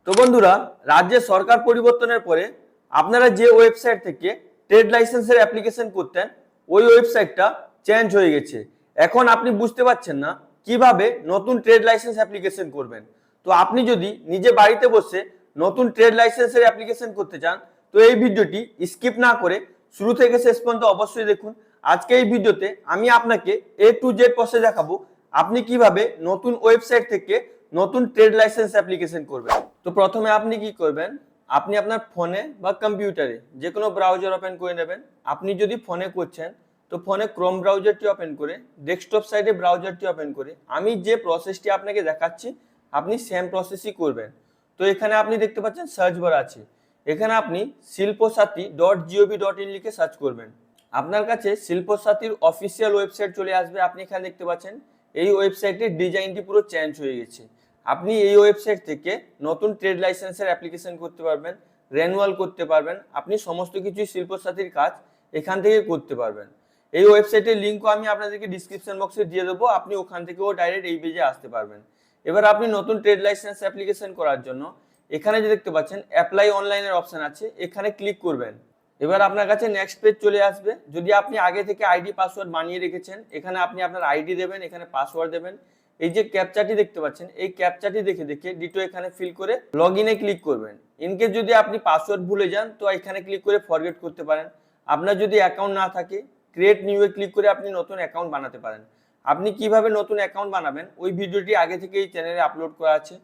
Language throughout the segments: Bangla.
তো বন্ধুরা, রাজ্যে সরকার পরিবর্তনের পরে আপনারা যে ওয়েবসাইট থেকে ট্রেড লাইসেন্সের অ্যাপ্লিকেশন করতেন ওই ওয়েবসাইটটা চেঞ্জ হয়ে গেছে। এখন আপনি বুঝতে পারছেন না কিভাবে নতুন ট্রেড লাইসেন্স অ্যাপ্লিকেশন করবেন। তো আপনি যদি নিজে বাড়িতে বসে নতুন ট্রেড লাইসেন্সের অ্যাপ্লিকেশন করতে চান তো এই ভিডিওটি স্কিপ না করে শুরু থেকে শেষ পর্যন্ত অবশ্যই দেখুন। আজকে এই ভিডিওতে আমি আপনাকে A to Z প্রসেস দেখাবো আপনি কিভাবে নতুন ওয়েবসাইট থেকে নতুন ট্রেড লাইসেন্স অ্যাপ্লিকেশন করবেন। তো প্রথমে আপনি কি করবেন, আপনি আপনার ফোনে বা কম্পিউটারে যে কোনো ব্রাউজার ওপেন করে নেবেন। আপনি যদি ফোনে করছেন তো ফোনে ক্রোম ব্রাউজারটি ওপেন করে ডেস্কটপ সাইডে ব্রাউজারটি ওপেন করে আমি যে প্রসেসটি আপনাকে দেখাচ্ছি আপনি সেম প্রসেসই করবেন। তো এখানে আপনি দেখতে পাচ্ছেন সার্চ বার আছে, এখানে আপনি শিল্পসাথী.gov.in লিখে সার্চ করবেন। আপনার কাছে শিল্পসাথীর অফিসিয়াল ওয়েবসাইট চলে আসবে। আপনি এখানে দেখতে পাচ্ছেন এই ওয়েবসাইটের ডিজাইনটি পুরো চেঞ্জ হয়ে গেছে। আপনি এই ওয়েবসাইট থেকে নতুন ট্রেড লাইসেন্সের অ্যাপ্লিকেশন করতে পারবেন, রেনুয়াল করতে পারবেন, আপনি সমস্ত কিছুই শিল্পসাথীর কাজ এখান থেকে করতে পারবেন। এই ওয়েবসাইটের লিঙ্কও আমি আপনাদেরকে ডিসক্রিপশন বক্সে দিয়ে দেবো, আপনি ওখান থেকেও ডাইরেক্ট এই পেজে আসতে পারবেন। এবার আপনি নতুন ট্রেড লাইসেন্স অ্যাপ্লিকেশন করার জন্য এখানে যে দেখতে পাচ্ছেন অ্যাপ্লাই অনলাইনের অপশন আছে, এখানে ক্লিক করবেন। এবার আপনার কাছে নেক্সট পেজ চলে আসবে। যদি আপনি আগে থেকে আইডি পাসওয়ার্ড বানিয়ে রেখেছেন এখানে আপনি আপনার আইডি দেবেন, এখানে পাসওয়ার্ড দেবেন। এই যে ক্যাপচাটি দেখতে পাচ্ছেন এই ক্যাপচাটি দেখে দেখে ডিটো এখানে ফিল করে লগ ইনে ক্লিক করবেন। ইনকেস যদি আপনি পাসওয়ার্ড ভুলে যান তো এখানে ক্লিক করে ফরগেট করতে পারেন। আপনার যদি অ্যাকাউন্ট না থাকে ক্রিয়েট নিউ এ ক্লিক করে আপনি নতুন অ্যাকাউন্ট বানাতে পারেন। আপনি কিভাবে নতুন অ্যাকাউন্ট বানাবেন ওই ভিডিওটি আগে থেকে এই চ্যানেলে আপলোড করা আছে,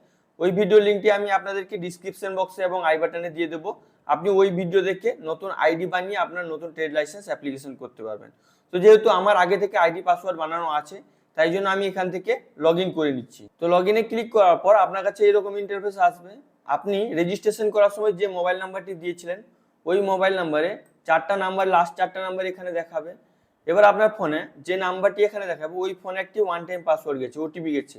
ওই ভিডিও লিঙ্কটি আমি আপনাদেরকে ডিসক্রিপশন বক্সে এবং আই বাটনে দিয়ে দেবো। আপনি ওই ভিডিও দেখে নতুন আইডি বানিয়ে আপনার নতুন ট্রেড লাইসেন্স অ্যাপ্লিকেশন করতে পারবেন। তো যেহেতু আমার আগে থেকে আইডি পাসওয়ার্ড বানানো আছে তাই জন্য আমি এখান থেকে লগ ইন করে নিচ্ছি। তো লগ ইনে ক্লিক করার পর আপনার কাছে এরকম ইন্টারফেস আসবে। আপনি রেজিস্ট্রেশন করার সময় যে মোবাইল নাম্বারটি দিয়েছিলেন ওই মোবাইল নাম্বারে চারটা নাম্বার, লাস্ট চারটা নাম্বার এখানে দেখাবে। এবার আপনার ফোনে যে নাম্বারটি এখানে দেখাবে ওই ফোনে একটি ওয়ান টাইম পাসওয়ার্ড গেছে, ওটিপি গেছে,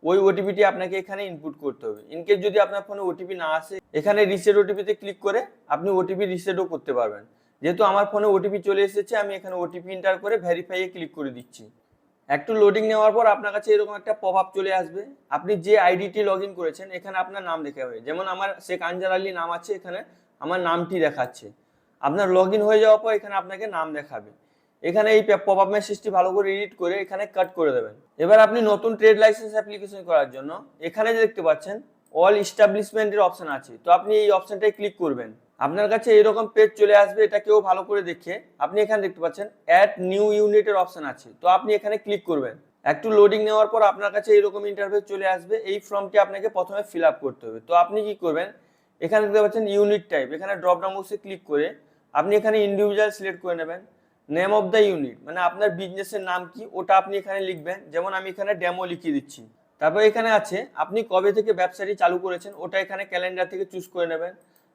ওই ওটিপিটি আপনাকে এখানে ইনপুট করতে হবে। ইনকেস যদি আপনার ফোনে ওটিপি না আসে এখানে রিসেট ওটিপিতে ক্লিক করে আপনি ওটিপি রিসেটও করতে পারবেন। যেহেতু আমার ফোনে ওটিপি চলে এসেছে আমি এখানে ওটিপি এন্টার করে ভেরিফাইয়ে ক্লিক করে দিচ্ছি। একটু লোডিং নেওয়ার পর আপনার কাছে এরকম একটা পপ আপ চলে আসবে। আপনি যে আইডিটি লগ ইন করেছেন এখানে আপনার নাম দেখাবে, যেমন আমার শেখ আনজার আলী নাম আছে, এখানে আমার নামটি দেখাচ্ছে। আপনার লগ ইন হয়ে যাওয়ার পর এখানে আপনাকে নাম দেখাবে। এখানে এই পপ আপ মেসেজটি ভালো করে এডিট করে এখানে কাট করে দেবেন। এবার আপনি নতুন ট্রেড লাইসেন্স অ্যাপ্লিকেশন করার জন্য এখানে যে দেখতে পাচ্ছেন অল এস্টাবলিশমেন্টের অপশন আছে, তো আপনি এই অপশনটায় ক্লিক করবেন। আপনার কাছে এরকম পেজ চলে আসবে, এটা কেউ ভালো করে দেখে আপনি এখানে দেখতে পাচ্ছেন অ্যাড নিউ ইউনিটের অপশন আছে, তো আপনি এখানে ক্লিক করবেন। একটু লোডিং নেওয়ার পর আপনার কাছে এরকম ইন্টারফেস চলে আসবে। এই ফর্মটি আপনাকে প্রথমে ফিল আপ করতে হবে। তো আপনি কি করবেন, এখানে দেখতে পাচ্ছেন ইউনিট টাইপ, এখানে ড্রপ ডাউন বক্সে ক্লিক করে আপনি এখানে ইন্ডিভিজুয়াল সিলেক্ট করে নেবেন। নেম অফ দ্য ইউনিট মানে আপনার বিজনেসের নাম কি ওটা আপনি এখানে লিখবেন, যেমন আমি এখানে ডেমো লিখিয়ে দিচ্ছি। তারপর এখানে আছে আপনি কবে থেকে ব্যবসাটি চালু করেছেন ওটা এখানে ক্যালেন্ডার থেকে চুজ করে নেবেন।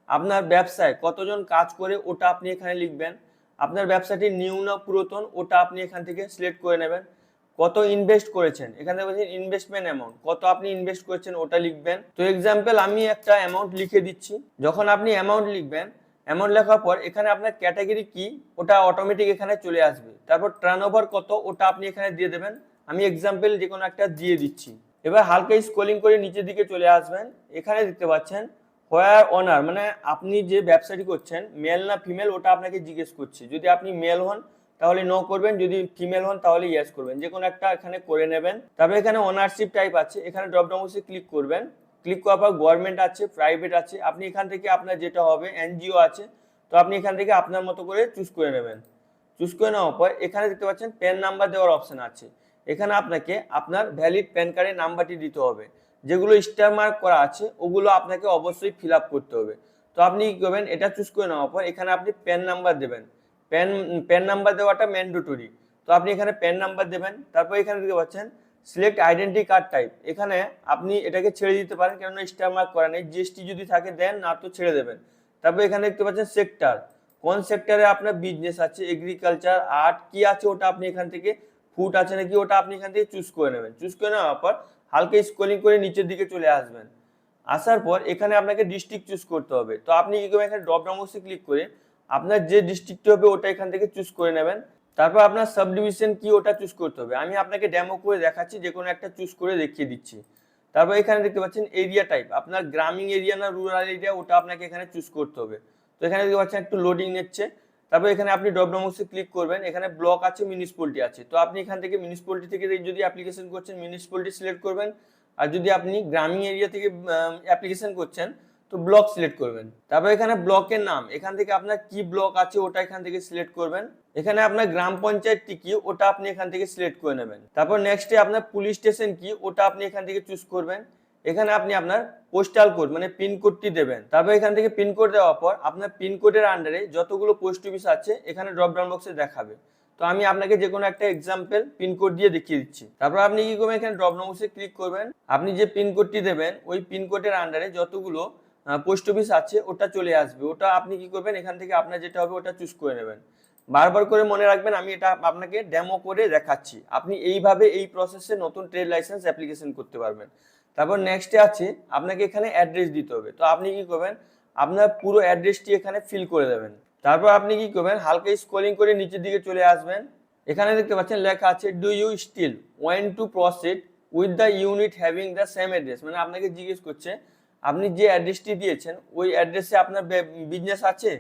আপনার ব্যবসায় কতজন কাজ করে ওটা আপনি এখানে লিখবেন। আপনার ব্যবসাটি নিউ না পুরাতন ওটা আপনি এখান থেকে সিলেক্ট করে নেবেন। কত ইনভেস্ট করেছেন এখানে বলছেন ইনভেস্টমেন্ট অ্যামাউন্ট, কত আপনি ইনভেস্ট করেছেন ওটা লিখবেন। তো এক্সাম্পল আমি একটা অ্যামাউন্ট লিখে দিচ্ছি। যখন আপনি অ্যামাউন্ট লিখবেন, অ্যামাউন্ট লেখার পর এখানে আপনার ক্যাটাগরি কি ওটা অটোমেটিক এখানে চলে আসবে। তারপর টার্নওভার কত ওটা আপনি এখানে দিয়ে দেবেন। আমি এক্সাম্পল যে কোনো একটা দিয়ে দিচ্ছি। এবার হালকা স্ক্রলিং করে নিচের দিকে চলে আসবেন। এখানে দেখতে পাচ্ছেন হোয়ার অনার মানে আপনি যে ব্যবসাটি করছেন মেল না ফিমেল ওটা আপনাকে জিজ্ঞেস করছে। যদি আপনি মেল হন তাহলে নো করবেন, যদি ফিমেল হন তাহলে ইয়েস করবেন, যে কোনো একটা এখানে করে নেবেন। তারপরে এখানে ওনারশিপ টাইপ আছে, এখানে ড্রপ ডাউন বক্সে ক্লিক করবেন। ক্লিক করার পর গভর্নমেন্ট আছে, প্রাইভেট আছে, আপনি এখান থেকে আপনার যেটা হবে এনজিও আছে, তো আপনি এখান থেকে আপনার মতো করে চুজ করে নেবেন। চুজ করে নেওয়ার পর এখানে দেখতে পাচ্ছেন প্যান নাম্বার দেওয়ার অপশন আছে, এখানে আপনাকে আপনার ভ্যালিড প্যান কার্ডের নাম্বারটি দিতে হবে। যেগুলো স্টার মার্ক করা আছে ওগুলো আপনাকে অবশ্যই ফিল আপ করতে হবে। তো আপনি কি করবেন, এটা চুজ করে নেওয়ার পর এখানে আপনি প্যান নাম্বার দেবেন। প্যান নাম্বার দেওয়াটা ম্যান্ডেটরি, তো আপনি এখানে প্যান নাম্বার দেবেন। তারপর এখানে দেখতে পাচ্ছেন সিলেক্ট আইডেন্টি কার্ড টাইপ, এখানে আপনি এটাকে ছেড়ে দিতে পারেন কেননা স্টার মার্ক করা নেই, জিএসটি যদি থাকে দেন, না তো ছেড়ে দেবেন। তারপর এখানে দেখতে পাচ্ছেন সেক্টর, কোন সেক্টরে আপনার বিজনেস আছে, এগ্রিকালচার, আর্ট কি আছে ওটা আপনি এখান থেকে, ফুড আছে নাকি ওটা আপনি এখান থেকে চুজ করে নেবেন। চুজ করে নেওয়ার পর হালকা স্ক্রলিং করে নিচের দিকে চলে আসবেন। আসার পর এখানে আপনাকে ডিস্ট্রিক্ট চুজ করতে হবে। তো আপনি কি করবেন, এখানে ড্রপ ডাউন বক্সে ক্লিক করে আপনার যে ডিস্ট্রিক্ট হবে ওটা এখান থেকে চুজ করে নেবেন। তারপর আপনার সাব ডিভিশন কি ওটা চুজ করতে হবে। আমি আপনাকে ডেমো করে দেখাচ্ছি, যে কোনো একটা চুজ করে দেখিয়ে দিচ্ছি। তারপর এখানে দেখতে পাচ্ছেন এরিয়া টাইপ, আপনার গ্রামীণ এরিয়া না রুরাল এরিয়া ওটা আপনাকে এখানে চুজ করতে হবে। তো এখানে দেখতে পাচ্ছেন একটু লোডিং নিচ্ছে। তারপর এখানে আপনি ড্রপ ডাউন বক্সে ক্লিক করবেন, এখানে ব্লক আছে, মিউনিসিপ্যালিটি আছে। তো আপনি এখান থেকে মিউনিসিপ্যালিটি থেকে যদি অ্যাপ্লিকেশন করছেন মিউনিসিপ্যালিটি সিলেক্ট করবেন, আর যদি আপনি গ্রামীণ এরিয়া থেকে অ্যাপ্লিকেশন করছেন তো ব্লক সিলেক্ট করবেন। তারপর এখানে ব্লকের নাম, এখান থেকে আপনার কি ব্লক আছে ওটা এখান থেকে সিলেক্ট করবেন। এখানে আপনার গ্রাম পঞ্চায়েতটি কি ওটা আপনি এখান থেকে সিলেক্ট করে নেবেন। তারপর নেক্সটে আপনার পুলিশ স্টেশন কি ওটা আপনি এখান থেকে চুজ করবেন। এখানে আপনি আপনার পোস্টাল কোড মানে পিনকোডটি দেবেন। তারপর এখান থেকে পিনকোড দেওয়ার পর আপনার পিনকোডের আন্ডারে যতগুলো পোস্ট অফিস আছে এখানে ড্রপ ডাউন বক্সে দেখাবে। তো আমি আপনাকে যে কোনো একটা এক্সাম্পল পিনকোড দিয়ে দেখিয়ে দিচ্ছি। তারপর আপনি কি করবেন, এখানে ড্রপ ডাউন বক্সে ক্লিক করবেন। আপনি যে পিনকোডটি দেবেন ওই পিনকোডের আন্ডারে যতগুলো পোস্ট অফিস আছে ওটা চলে আসবে। ওটা আপনি কি করবেন, এখান থেকে আপনার যেটা হবে ওটা চুজ করে নেবেন। বারবার করে মনে রাখবেন আমি এটা আপনাকে ডেমো করে দেখাচ্ছি। আপনি এইভাবে এই প্রসেসে নতুন ট্রেড লাইসেন্স অ্যাপ্লিকেশন করতে পারবেন। তারপর নেক্সটে আছে আপনাকে এখানে অ্যাড্রেস দিতে হবে। তো আপনি কি করবেন, আপনার পুরো অ্যাড্রেসটি এখানে ফিল করে দেবেন। তারপর আপনি কি করবেন, হালকা স্ক্রলিং করে নিচের দিকে চলে আসবেন। এখানে দেখতে পাচ্ছেন লেখা আছে do you still want to proceed with the unit having the same address, মানে আপনাকে জিজ্ঞেস করছে আপনি যে অ্যাড্রেসটি দিয়েছেন ওই অ্যাড্রেসে আপনার বিজনেস আছে,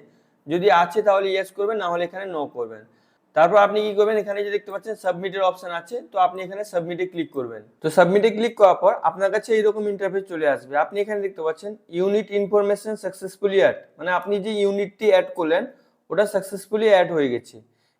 যদি আছে তাহলে ইয়েস করবেন, না হলে এখানে নো করবেন। তারপর আপনি কি করবেন, এখানে যে দেখতে পাচ্ছেন সাবমিটের অপশন আছে, তো আপনি এখানে সাবমিটে ক্লিক করবেন। তো সাবমিটে ক্লিক করার পর আপনার কাছে এইরকম ইন্টারফেস চলে আসবে। আপনি এখানে দেখতে পাচ্ছেন ইউনিট ইনফরমেশন সাকসেসফুলি অ্যাড, মানে আপনি যে ইউনিটটি অ্যাড করলেন ওটা সাকসেসফুলি অ্যাড হয়ে গেছে।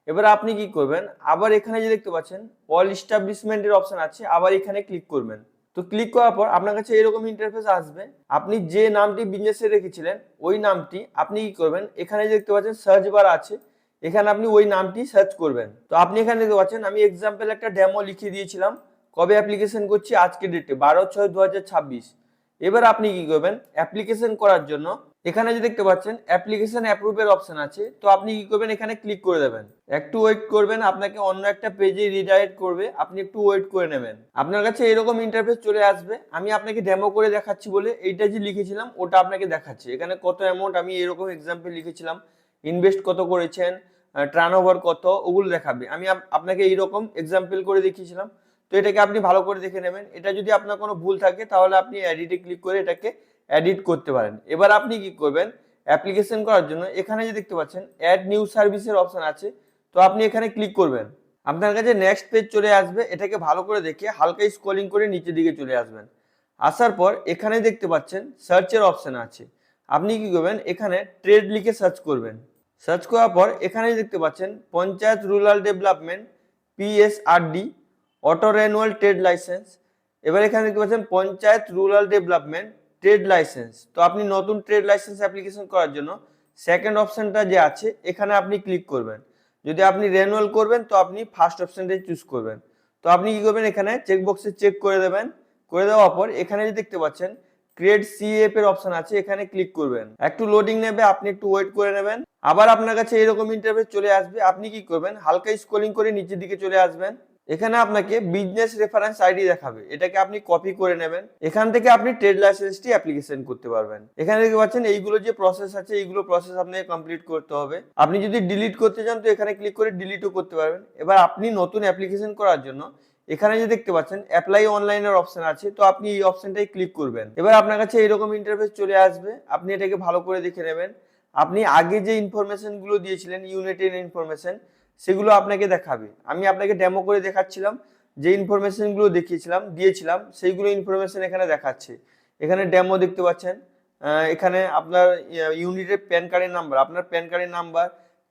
এবার আপনি কি করবেন, আবার এখানে যে দেখতে পাচ্ছেন অল এস্টাবলিশমেন্টের অপশন আছে, আবার এখানে ক্লিক করবেন। তো ক্লিক করার পর আপনার কাছে এরকম ইন্টারফেস আসবে। আপনি যে নামটি বিজনেসে রেখেছিলেন ওই নামটি আপনি কি করবেন, এখানে যে দেখতে পাচ্ছেন সার্চ বার আছে, এখানে আপনি ওই নামটি সার্চ করবেন। তো আপনি এখানে দেখতে পাচ্ছেন আমি এক্সাম্পল একটা ডেমো লিখে দিয়েছিলাম, কবে অ্যাপ্লিকেশন করছি আজকে ডেটে 12/6/2026। এবার আপনি কি করবেন, অ্যাপ্লিকেশন করার জন্য এখানে যে দেখতে পাচ্ছেন অ্যাপ্লিকেশন অ্যাপ্রুভের অপশন আছে, তো আপনি কি করবেন, এখানে ক্লিক করে দেবেন। একটু ওয়েট করবেন, আপনাকে অন্য একটা পেজে রিডাইরেক্ট করবে, আপনি একটু ওয়েট করে নেবেন। আপনার কাছে এরকম ইন্টারফেস চলে আসবে। আমি আপনাকে ডেমো করে দেখাচ্ছি বলে এইটা যে লিখেছিলাম ওটা আপনাকে দেখাচ্ছি। এখানে কত অ্যামাউন্ট আমি এরকম এক্সাম্পল লিখেছিলাম, ইনভেস্ট কত করেছেন, টার্নওভার কত, ওগুলো দেখাবে। আমি আপনাকে এইরকম এক্সাম্পল করে দেখিয়েছিলাম। তো এটাকে আপনি ভালো করে দেখে নেবেন। এটা যদি আপনার কোনো ভুল থাকে তাহলে আপনি এডিটে ক্লিক করে এটাকে এডিট করতে পারেন। এবার আপনি কি করবেন, অ্যাপ্লিকেশন করার জন্য এখানে যে দেখতে পাচ্ছেন অ্যাড নিউ সার্ভিসের অপশন আছে, তো আপনি এখানে ক্লিক করবেন। আপনার কাছে নেক্সট পেজ চলে আসবে। এটাকে ভালো করে দেখে হালকা স্ক্রলিং করে নিচের দিকে চলে আসবেন। আসার পর এখানে দেখতে পাচ্ছেন সার্চের অপশন আছে, আপনি কি করবেন, এখানে ট্রেড লিখে সার্চ করবেন। সার্চ করার পর এখানে দেখতে পাচ্ছেন panchayat rural development PSRD auto renewal trade licence. এবার এখানে দেখতে পাচ্ছেন panchayat rural development trade licence. তো আপনি নতুন ট্রেড লাইসেন্স অ্যাপ্লিকেশন করার জন্য সেকেন্ড অপশনটা যে আছে এখানে আপনি ক্লিক করবেন। যদি আপনি রেনুয়াল করবেন তো আপনি ফার্স্ট অপশনটাই চুজ করবেন। তো আপনি কি করবেন, এখানে চেকবক্সে চেক করে দেবেন। করে দেওয়ার পর এখানে যে দেখতে পাচ্ছেন ক্রিয়েট CF এর অপশন আছে, এখানে ক্লিক করবেন। একটু লোডিং নেবে, আপনি একটু ওয়েট করে নেবেন। আবার আপনার কাছে এরকম ইন্টারফেস চলে আসবে। আপনি কি করবেন, হালকা স্ক্রলিং করে নিচের দিকে চলে আসবেন। এখানে আপনাকে বিজনেস রেফারেন্স আইডি দেখাবে, এটাকে আপনি কপি করে নেবেন। এখান থেকে আপনি ট্রেড লাইসেন্সটি অ্যাপ্লিকেশন করতে পারবেন। এখানে দেখতে পাচ্ছেন এইগুলো যে প্রসেস আছে এইগুলো প্রসেস আপনাকে কমপ্লিট করতে হবে। আপনি যদি ডিলিট করতে চান তো এখানে ক্লিক করে ডিলিটও করতে পারবেন। এবার আপনি নতুন অ্যাপ্লিকেশন করার জন্য এখানে যে দেখতে পাচ্ছেন অ্যাপ্লাই অনলাইনের অপশন আছে, তো আপনি এই অপশনটাই ক্লিক করবেন। এবার আপনার কাছে এরকম ইন্টারফেস চলে আসবে। আপনি এটাকে ভালো করে দেখে নেবেন। আপনি আগে যে ইনফরমেশন গুলো দিয়েছিলেন ইউনিটের ইনফরমেশন, সেগুলো আপনাকে দেখাবে। আমি আপনাকে ডেমো করে দেখাচ্ছিলাম, যে ইনফরমেশন গুলো দিয়েছিলাম সেইগুলো ইনফরমেশন এখানে দেখাচ্ছে। এখানে ডেমো দেখতে পাচ্ছেন, এখানে আপনার ইউনিটের প্যান কার্ডের নাম্বার, আপনার প্যান কার্ডের নাম্বার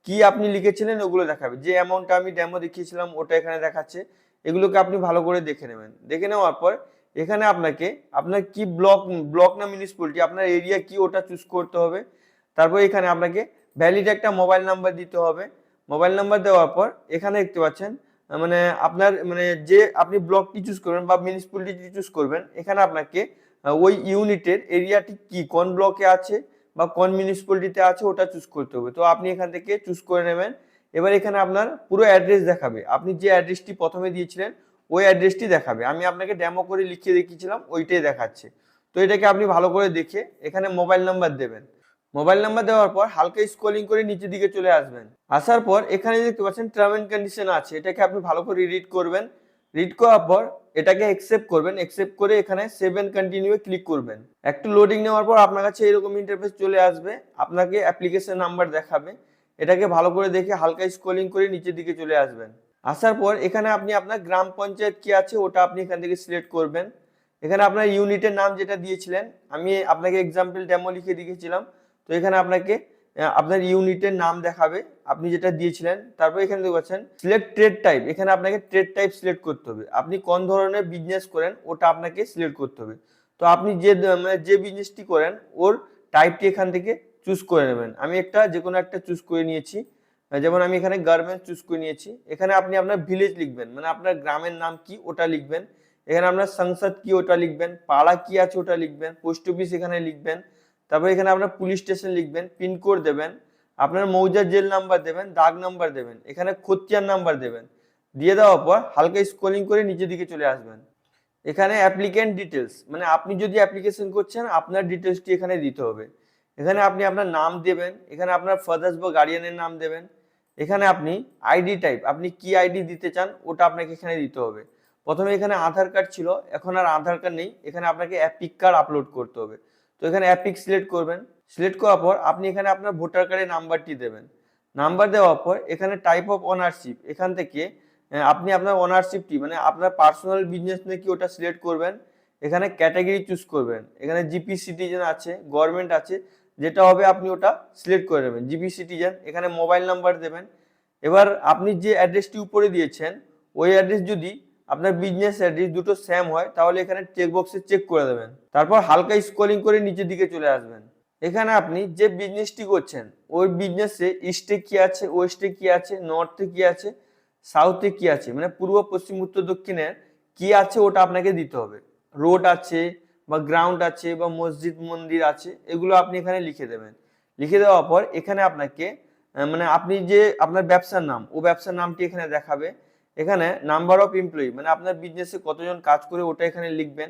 কি আপনি লিখেছিলেন ওগুলো দেখাবে। যে অ্যামাউন্টটা আমি ডেমো দেখিয়েছিলাম ওটা এখানে দেখাচ্ছে। এগুলোকে আপনি ভালো করে দেখে নেবেন। দেখে নেওয়ার পর এখানে আপনাকে আপনার কি ব্লক না মিউনিসিপ্যালিটি, আপনার এরিয়া কি ওটা চুজ করতে হবে। তারপর এখানে আপনাকে ভ্যালিড একটা মোবাইল নাম্বার দিতে হবে। মোবাইল নাম্বার দেওয়ার পর এখানে দেখতে পাচ্ছেন মানে আপনার মানে যে আপনি ব্লকটি চুজ করবেন বা মিউনিসিপ্যালিটি চুজ করবেন, এখানে আপনাকে ওই ইউনিটের এরিয়াটি কি কোন ব্লকে আছে বা কোন মিউনিসিপ্যালিটিতে আছে ওটা চুজ করতে হবে। তো আপনি এখান থেকে চুজ করে নেবেন। এবার এখানে আপনার পুরো অ্যাড্রেস দেখাবে, আপনি যে অ্যাড্রেসটি প্রথমে দিয়েছিলেন ওই অ্যাড্রেসটি দেখাবে। আমি আপনাকে ডেমো করে লিখিয়ে দেখিয়েছিলাম ওইটাই দেখাচ্ছে। তো এটাকে আপনি ভালো করে দেখে এখানে মোবাইল নাম্বার দেবেন। মোবাইল নাম্বার দেওয়ার পর হালকা স্ক্রলিং করে নিচের দিকে চলে আসবেন। আসার পর এখানে দেখতে পাচ্ছেন টার্ম এন্ড কন্ডিশন আছে, এটাকে আপনি ভালো করে রিড করবেন। রিড করার পর এটাকে অ্যাকসেপ্ট করবেন, অ্যাকসেপ্ট করে এখানে সেভ এন্ড কন্টিনিউ ক্লিক করবেন। একটু লোডিং নেওয়ার পর আপনার কাছে এরকম ইন্টারফেস চলে আসবে, আপনাকে অ্যাপ্লিকেশন নাম্বার দেখাবে। এটাকে ভালো করে দেখে হালকা স্ক্রলিং করে নিচের দিকে চলে আসবেন। আসার পর এখানে আপনি আপনার গ্রাম পঞ্চায়েত কি আছে ওটা আপনি এখান থেকে সিলেক্ট করবেন। এখানে আপনার ইউনিটের নাম যেটা দিয়েছিলেন, আমি আপনাকে এক্সাম্পল ডেমো লিখে দিয়েছিলাম, তো এখানে আপনাকে আপনার ইউনিটের নাম দেখাবে আপনি যেটা দিয়েছিলেন। তারপর এখানে দেখতে পাচ্ছেন সিলেক্ট ট্রেড টাইপ, এখানে আপনাকে ট্রেড টাইপ সিলেক্ট করতে হবে, আপনি কোন ধরনের বিজনেস করেন ওটা আপনাকে সিলেক্ট করতে হবে। তো আপনি যে বিজনেসটি করেন ওর টাইপটি এখান থেকে চুজ করে নেবেন। আমি যে কোনো একটা চুজ করে নিয়েছি, যেমন আমি এখানে গার্মেন্টস চুজ করে নিয়েছি। এখানে আপনি আপনার ভিলেজ লিখবেন, মানে আপনার গ্রামের নাম কি ওটা লিখবেন। এখানে আপনার সংসদ কি ওটা লিখবেন, পাড়া কি আছে ওটা লিখবেন, পোস্ট অফিস এখানে লিখবেন। তারপর এখানে আপনার পুলিশ স্টেশন লিখবেন, পিনকোড দেবেন, আপনার মৌজা জেল নাম্বার দেবেন, দাগ নাম্বার দেবেন, এখানে খতিয়ান নাম্বার দেবেন। দিয়ে দেওয়ার পর হালকা স্ক্রলিং করে নিচের দিকে চলে আসবেন। এখানে অ্যাপ্লিকেন্ট ডিটেলস, মানে আপনি যদি অ্যাপ্লিকেশন করছেন আপনার ডিটেলসটি এখানে দিতে হবে। এখানে আপনি আপনার নাম দেবেন, এখানে আপনার ফাদার্স বা গার্ডিয়ানের নাম দেবেন। এখানে আপনি আইডি টাইপ, আপনি কি আইডি দিতে চান ওটা আপনাকে এখানে দিতে হবে। প্রথমে এখানে আধার কার্ড ছিল, এখন আর আধার কার্ড নেই, এখানে আপনাকে অ্যাপিক কার্ড আপলোড করতে হবে। তো এখানে অ্যাপিক সিলেক্ট করবেন। সিলেক্ট করার পর আপনি এখানে আপনার ভোটার কার্ডের নাম্বারটি দেবেন। নাম্বার দেওয়ার পর এখানে টাইপ অফ ওনারশিপ, এখান থেকে আপনি আপনার ওনারশিপটি মানে আপনার পার্সোনাল বিজনেস নাকি ওটা সিলেক্ট করবেন। এখানে ক্যাটাগরি চুজ করবেন, এখানে জিপি সিটিজেন আছে, গভর্নমেন্ট আছে, যেটা হবে আপনি ওটা সিলেক্ট করে নেবেন জিপি সিটিজেন। এখানে মোবাইল নাম্বার দেবেন। এবার আপনি যে অ্যাড্রেসটি উপরে দিয়েছেন ওই অ্যাড্রেস যদি আপনার বিজনেস অ্যাড্রেস দুটো সেম হয় তাহলে এখানে চেক বক্সে চেক করে দেবেন। তারপর হালকা স্ক্রলিং করে নিচের দিকে চলে আসবেন। এখানে আপনি যে বিজনেসটি করছেন ওই বিজনেসে ইস্টে কি আছে, ওয়েস্টে কি আছে, নর্থে কি আছে, সাউথে কি আছে, মানে পূর্ব পশ্চিম উত্তর দক্ষিণে কি আছে ওটা আপনাকে দিতে হবে। রোড আছে বা গ্রাউন্ড আছে বা মসজিদ মন্দির আছে, এগুলো আপনি এখানে লিখে দেবেন। লিখে দেওয়ার পর এখানে আপনাকে মানে আপনি যে আপনার ব্যবসার নাম ও ব্যবসার নামটি এখানে দেখাবে। এখানে নাম্বার অফ এমপ্লয়ি, মানে আপনার বিজনেসে কতজন কাজ করে ওটা এখানে লিখবেন।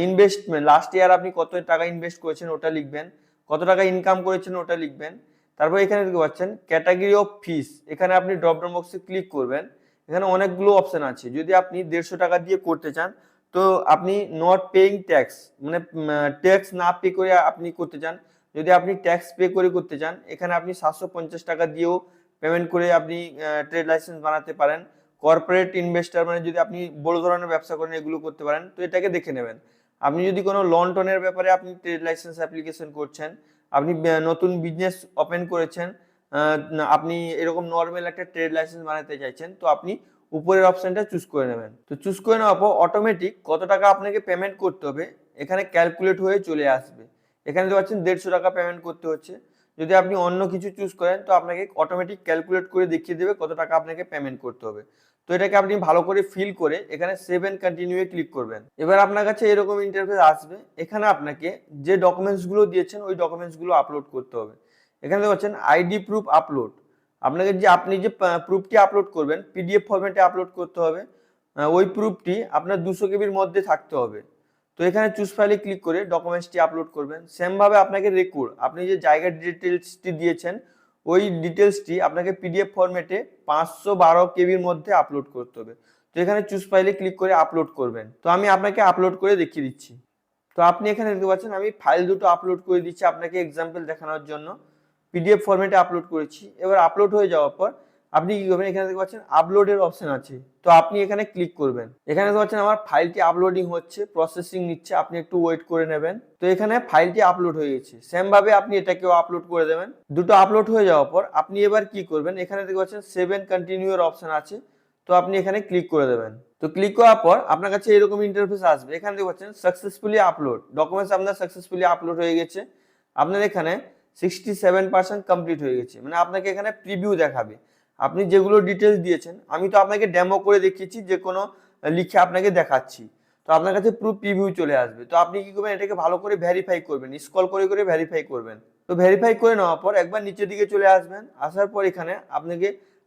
ইনভেস্টমেন্ট, লাস্ট ইয়ার আপনি কত টাকা ইনভেস্ট করেছেন ওটা লিখবেন, কত টাকা ইনকাম করেছেন ওটা লিখবেন। তারপর এখানে দেখতে পাচ্ছেন ক্যাটাগরি অফ ফিস, এখানে আপনি ড্রপ ডাউন বক্সে ক্লিক করবেন। এখানে অনেকগুলো অপশন আছে, যদি আপনি 150 টাকা দিয়ে করতে চান তো আপনি নট পেইং ট্যাক্স, মানে ট্যাক্স না পে করে আপনি করতে চান। যদি আপনি ট্যাক্স পে করে করতে চান এখানে আপনি 750 টাকা দিয়েও পেমেন্ট করে আপনি ট্রেড লাইসেন্স বানাতে পারেন। কর্পোরেট ইনভেস্টর, মানে যদি আপনি বড় ধরনের ব্যবসা করেন এগুলো করতে পারেন, তো এটাকে দেখে নেবেন। আপনি যদি কোনো লোন টোনের ব্যাপারে আপনি ট্রেড লাইসেন্স অ্যাপ্লিকেশন করছেন, আপনি নতুন বিজনেস ওপেন করেছেন, আপনি এরকম নর্মাল একটা ট্রেড লাইসেন্স বানাতে চাইছেন, তো আপনি উপরের অপশনটা চুজ করে নেবেন। তো চুজ করে নেওয়ার পর অটোমেটিক কত টাকা আপনাকে পেমেন্ট করতে হবে এখানে ক্যালকুলেট হয়ে চলে আসবে। এখানে দেখতে পাচ্ছেন 150 টাকা পেমেন্ট করতে হচ্ছে। যদি আপনি অন্য কিছু চুজ করেন তো আপনাকে অটোমেটিক ক্যালকুলেট করে দেখিয়ে দেবে কত টাকা আপনাকে পেমেন্ট করতে হবে। তো এটাকে আপনি ভালো করে ফিল করে এখানে সেভ এন্ড কন্টিনিউ এ ক্লিক করবেন। এবার আপনার কাছে এরকম ইন্টারফেস আসবে, এখানে আপনাকে যে ডকুমেন্টস গুলো দিয়েছেন ওই ডকুমেন্টস গুলো আপলোড করতে হবে। এখানে দেখতে পাচ্ছেন আইডি প্রুফ আপলোড, আপনাকে আপনি যে প্রুফটি আপলোড করবেন পিডিএফ ফরম্যাটে আপলোড করতে হবে। ওই প্রুফটি আপনার 200 কেবির মধ্যে থাকতে হবে। তো এখানে চুজ ফাইলে ক্লিক করে ডকুমেন্টসটি আপলোড করবেন। সেম ভাবে আপনাকে রেকর্ড, আপনি যে জায়গার ডিটেলসটি দিয়েছেন ওই ডিটেলসটি আপনাকে পিডিএফ ফরম্যাটে 512 কেবির মধ্যে আপলোড করতে হবে। তো এখানে চুজ ফাইলে ক্লিক করে আপলোড করবেন। তো আমি আপনাকে আপলোড করে দেখিয়ে দিচ্ছি। তো আপনি এখানে দেখতে পাচ্ছেন আমি ফাইল দুটো আপলোড করে দিচ্ছি আপনাকে এক্সাম্পল দেখানোর জন্য। পিডিএফ ফরম্যাটে আপলোড করেছি। এবার আপলোড হয়ে যাওয়ার পর আপনি কি করবেন, এখানে দেখতে পাচ্ছেন আপলোডের অপশন আছে, তো আপনি এখানে ক্লিক করবেন। এখানে দেখতে পাচ্ছেন আমার ফাইলটি আপলোডিং হচ্ছে, প্রসেসিং নিচ্ছে, আপনি একটু ওয়েট করে নেবেন। তো এখানে ফাইলটি আপলোড হয়ে গেছে, সেম ভাবে আপনি এটাকেও আপলোড করে দেবেন। দুটো আপলোড হয়ে যাওয়ার পর আপনি এবার কি করবেন, এখানে দেখতে পাচ্ছেন সেভ এন্ড কন্টিনিউ এর অপশন আছে, তো আপনি এখানে ক্লিক করে দেবেন। তো ক্লিক করার পর আপনার কাছে এরকম ইন্টারফেস আসবে। এখানে দেখতে পাচ্ছেন সাকসেসফুলি আপলোড, ডকুমেন্টস আপনার সাকসেসফুলি আপলোড হয়ে গেছে। আপনার এখানে 67% কমপ্লিট হয়ে গেছে, মানে আপনাকে এখানে প্রিভিউ দেখাবে আপনি যেগুলো ডিটেলস দিয়েছেন। আমি তো আপনাকে ডেমো করে দেখিয়েছি, যে কোনো লিখে আপনাকে দেখাচ্ছি। তো আপনার কাছে পুরো প্রিভিউ চলে আসবে। তো আপনি কি করবেন, এটাকে ভালো করে ভেরিফাই করবেন, স্ক্রল করে করে ভেরিফাই করবেন। তো ভেরিফাই করে নেওয়ার পর একবার নিচের দিকে চলে আসবেন। আসার পর এখানে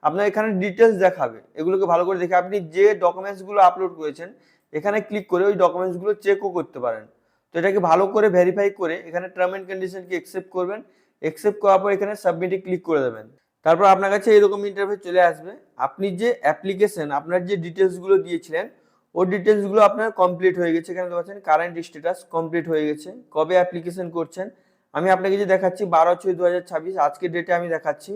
আপনার এখানে ডিটেলস দেখাবে, এগুলোকে ভালো করে দেখে আপনি যে ডকুমেন্টসগুলো আপলোড করেছেন এখানে ক্লিক করে ওই ডকুমেন্টসগুলো চেকও করতে পারেন। তো এটাকে ভালো করে ভেরিফাই করে এখানে টার্ম এন্ড কন্ডিশনকে অ্যাকসেপ্ট করবেন। অ্যাকসেপ্ট করার পর এখানে সাবমিটে ক্লিক করে দেবেন। তারপর আপনার কাছে এরকম ইন্টারফেস চলে আসবে। আপনি যে অ্যাপ্লিকেশন আপনার যে ডিটেলসগুলো দিয়েছিলেন ওর ডিটেলসগুলো আপনার কমপ্লিট হয়ে গেছে। এখানে দেখতে পাচ্ছেন কারেন্ট স্ট্যাটাস কমপ্লিট হয়ে গেছে। কবে অ্যাপ্লিকেশন করছেন আমি আপনাকে যে দেখাচ্ছি 12/6/2026 আজকের ডেটে আমি দেখাচ্ছি,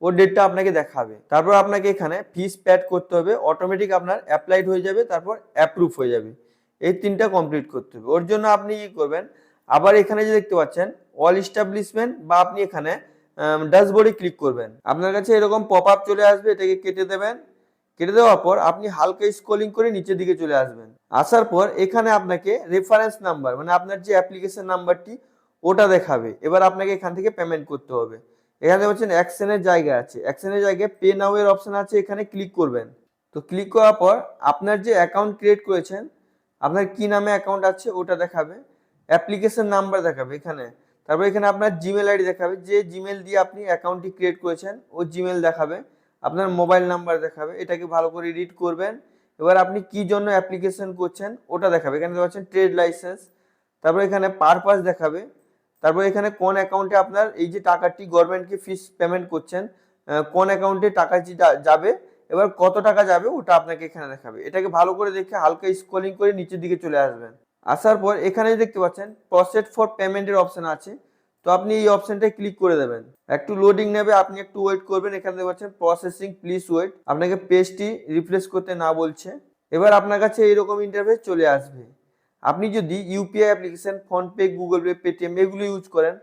ওর ডেটটা আপনাকে দেখাবে। তারপর আপনাকে এখানে ফিস প্যাড করতে হবে, অটোমেটিক আপনার অ্যাপ্লাইড হয়ে যাবে, তারপর অ্যাপ্রুভ হয়ে যাবে। এই তিনটা কমপ্লিট করতে হবে। ওর জন্য আপনি কি করবেন, আবার এখানে যে দেখতে পাচ্ছেন অল এস্টাবলিশমেন্ট বা আপনি এখানে ড্যাশবোর্ডে ক্লিক করবেন। আপনার কাছে এরকম পপ আপ চলে আসবে, এটাকে কেটে দেবেন। কেটে দেওয়ার পর আপনি হালকা স্ক্রলিং করে নিচের দিকে চলে আসবেন। আসার পর এখানে আপনাকে রেফারেন্স নাম্বার মানে আপনার যে অ্যাপ্লিকেশন নাম্বারটি ওটা দেখাবে। এবার আপনাকে এখান থেকে পেমেন্ট করতে হবে। এখানে হচ্ছেন অ্যাকশনের জায়গা আছে, অ্যাকশনের জায়গায় পে নাও এর অপশন আছে, এখানে ক্লিক করবেন। তো ক্লিক করার পর আপনার যে অ্যাকাউন্ট ক্রিয়েট করেছেন, আপনার কি নামে অ্যাকাউন্ট আছে ওটা দেখাবে, অ্যাপ্লিকেশন নাম্বার দেখাবে এখানে, তারপর এখানে আপনার জিমেল আইডি দেখাবে, যে জিমেল দিয়ে আপনি অ্যাকাউন্টটি ক্রিয়েট করেছেন ওই জিমেল দেখাবে, আপনার মোবাইল নাম্বার দেখাবে। এটাকে ভালো করে রিড করবেন। এবার আপনি কি জন্য অ্যাপ্লিকেশন করছেন ওটা দেখাবে। এখানে দেখতে পাচ্ছেন ট্রেড লাইসেন্স, তারপর এখানে পারপাস দেখাবে, তারপর এখানে কোন অ্যাকাউন্টে আপনার এই যে টাকাটি গভর্নমেন্টকে ফিস পেমেন্ট করছেন কোন অ্যাকাউন্টে টাকাটি যাবে, এবার কত টাকা যাবে ওটা আপনাকে এখানে দেখাবে। এটাকে ভালো করে দেখে হালকা স্ক্রলিং করে নিচের দিকে চলে আসবেন। আসার পর এখানে দেখতে পাচ্ছেন প্রসেস ফর পেমেন্টের অপশন আছে, তো আপনি এই অপশনটায় ক্লিক করে দেবেন। একটু লোডিং নেবে, আপনি একটু ওয়েট করবেন। এখানে দেখতে পাচ্ছেন প্রসেসিং, প্লিজ ওয়েট, আপনাকে পেজটি রিফ্রেশ করতে না বলছে। এবার আপনার কাছে এইরকম ইন্টারফেস চলে আসবে। আপনি যদি UPI application PhonePe, Google pay, Paytm এগুলো ইউজ করেন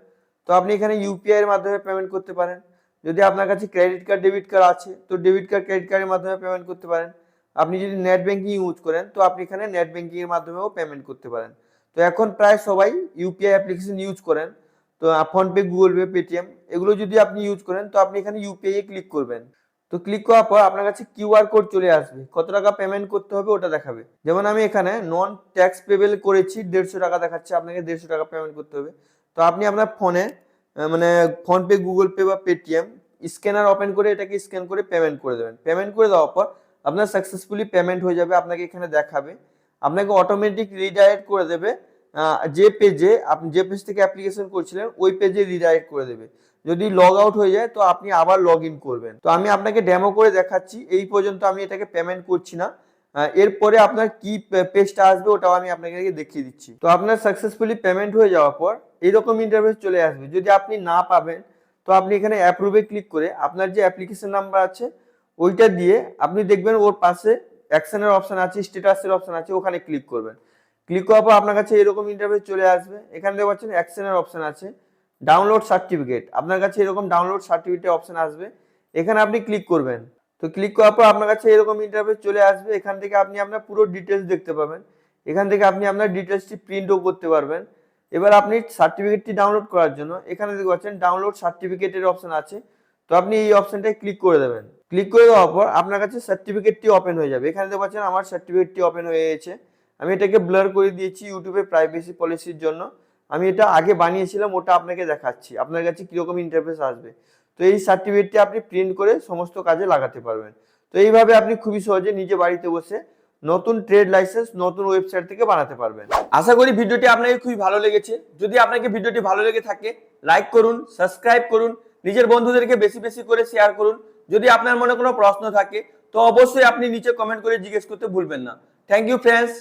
তো আপনি এখানে ইউপিআই এর মাধ্যমে পেমেন্ট করতে পারেন। যদি আপনার কাছে ক্রেডিট কার্ড, ডেবিট কার্ড আছে তো ডেবিট কার্ড, ক্রেডিট কার্ডের মাধ্যমে পেমেন্ট করতে পারেন। আপনি যদি নেট ব্যাংকিং ইউজ করেন তো আপনি এখানে নেট ব্যাংকিং এর মাধ্যমেও পেমেন্ট করতে পারেন। তো এখন প্রায় সবাই ইউপিআই অ্যাপ্লিকেশন ইউজ করেন। তো ফোনপে, গুগল পে, পেটিএম এগুলো যদি আপনি ইউজ করেন তো আপনি এখানে ইউপিআই এ ক্লিক করবেন। তো ক্লিক করার পর আপনার কাছে কিউআর কোড চলে আসবে, কত টাকা পেমেন্ট করতে হবে ওটা দেখাবে। যেমন আমি এখানে নন ট্যাক্স পেবেল করেছি, 150 টাকা দেখাচ্ছে, আপনাকে 150 টাকা পেমেন্ট করতে হবে। তো আপনি আপনার ফোনে মানে ফোনপে, গুগল পে বা পেটিএম স্ক্যানার ওপেন করে এটাকে স্ক্যান করে পেমেন্ট করে দেবেন। পেমেন্ট করে দেওয়ার পর আপনার সাকসেসফুলি পেমেন্ট হয়ে যাবে, আপনাকে এখানে দেখাবে। আপনাকে অটোমেটিক রিডাইরেক্ট করে দেবে যে পেজে আপনি যে পেজ থেকে অ্যাপ্লিকেশন করছিলেন ওই পেজে রিডাইরেক্ট করে দেবে। যদি লগ আউট হয়ে যায় তো আপনি আবার লগ ইন করবেন। তো আমি আপনাকে ডেমো করে দেখাচ্ছি, এই পর্যন্ত আমি এটাকে পেমেন্ট করছি না। এরপরে আপনার কি পেজটা আসবে ওটাও আমি আপনাকে দেখিয়ে দিচ্ছি। তো আপনার সাকসেসফুলি পেমেন্ট হয়ে যাওয়ার পর এইরকম ইন্টারফেস চলে আসবে। যদি আপনি না পাবেন তো আপনি এখানে অ্যাপ্রুভে ক্লিক করে আপনার যে অ্যাপ্লিকেশন নাম্বার আছে ওইটা দিয়ে আপনি দেখবেন ওর পাশে অ্যাকশনের অপশন আছে, স্ট্যাটাসের অপশন আছে, ওখানে ক্লিক করবেন। ক্লিক করার পর আপনার কাছে এরকম ইন্টারফেস চলে আসবে। এখানে দেখতে পাচ্ছেন অ্যাকশনের অপশন আছে, ডাউনলোড সার্টিফিকেট, আপনার কাছে এরকম ডাউনলোড সার্টিফিকেট অপশন আসবে, এখানে আপনি ক্লিক করবেন। তো ক্লিক করার পর আপনার কাছে এরকম ইন্টারফেস চলে আসবে। এখান থেকে আপনি আপনার পুরো ডিটেলস দেখতে পাবেন। এখান থেকে আপনি আপনার ডিটেলসটি প্রিন্টও করতে পারবেন। এবার আপনি সার্টিফিকেটটি ডাউনলোড করার জন্য এখানে দেখতে পাচ্ছেন ডাউনলোড সার্টিফিকেটের অপশন আছে, তো আপনি এই অপশনটায় ক্লিক করে দেবেন। ক্লিক করে দেওয়ার পর আপনার কাছে সার্টিফিকেটটি ওপেন হয়ে যাবে। এখানে দেখতে পাচ্ছেন আমার সার্টিফিকেটটি ওপেন হয়ে গেছে। আমি এটাকে ব্লার করে দিয়েছি ইউটিউবের প্রাইভেসি পলিসির জন্য। আমি এটা আগে বানিয়েছিলাম, ওটা আপনাকে দেখাচ্ছি আপনার কাছে কিরকম ইন্টারফেস আসবে। তো এই সার্টিফিকেটটি আপনি প্রিন্ট করে সমস্ত কাজে লাগাতে পারবেন। তো এইভাবে আপনি খুবই সহজে নিজে বাড়িতে বসে নতুন ট্রেড লাইসেন্স নতুন ওয়েবসাইট থেকে বানাতে পারবেন। আশা করি ভিডিওটি আপনাকে খুবই ভালো লেগেছে। যদি আপনাকে ভিডিওটি ভালো লেগে থাকে লাইক করুন, সাবস্ক্রাইব করুন, নিজের বন্ধুদেরকে বেশি বেশি করে শেয়ার করুন। যদি আপনার মনে কোনো প্রশ্ন থাকে তো অবশ্যই আপনি নিচে কমেন্ট করে জিজ্ঞেস করতে ভুলবেন না। Thank you friends.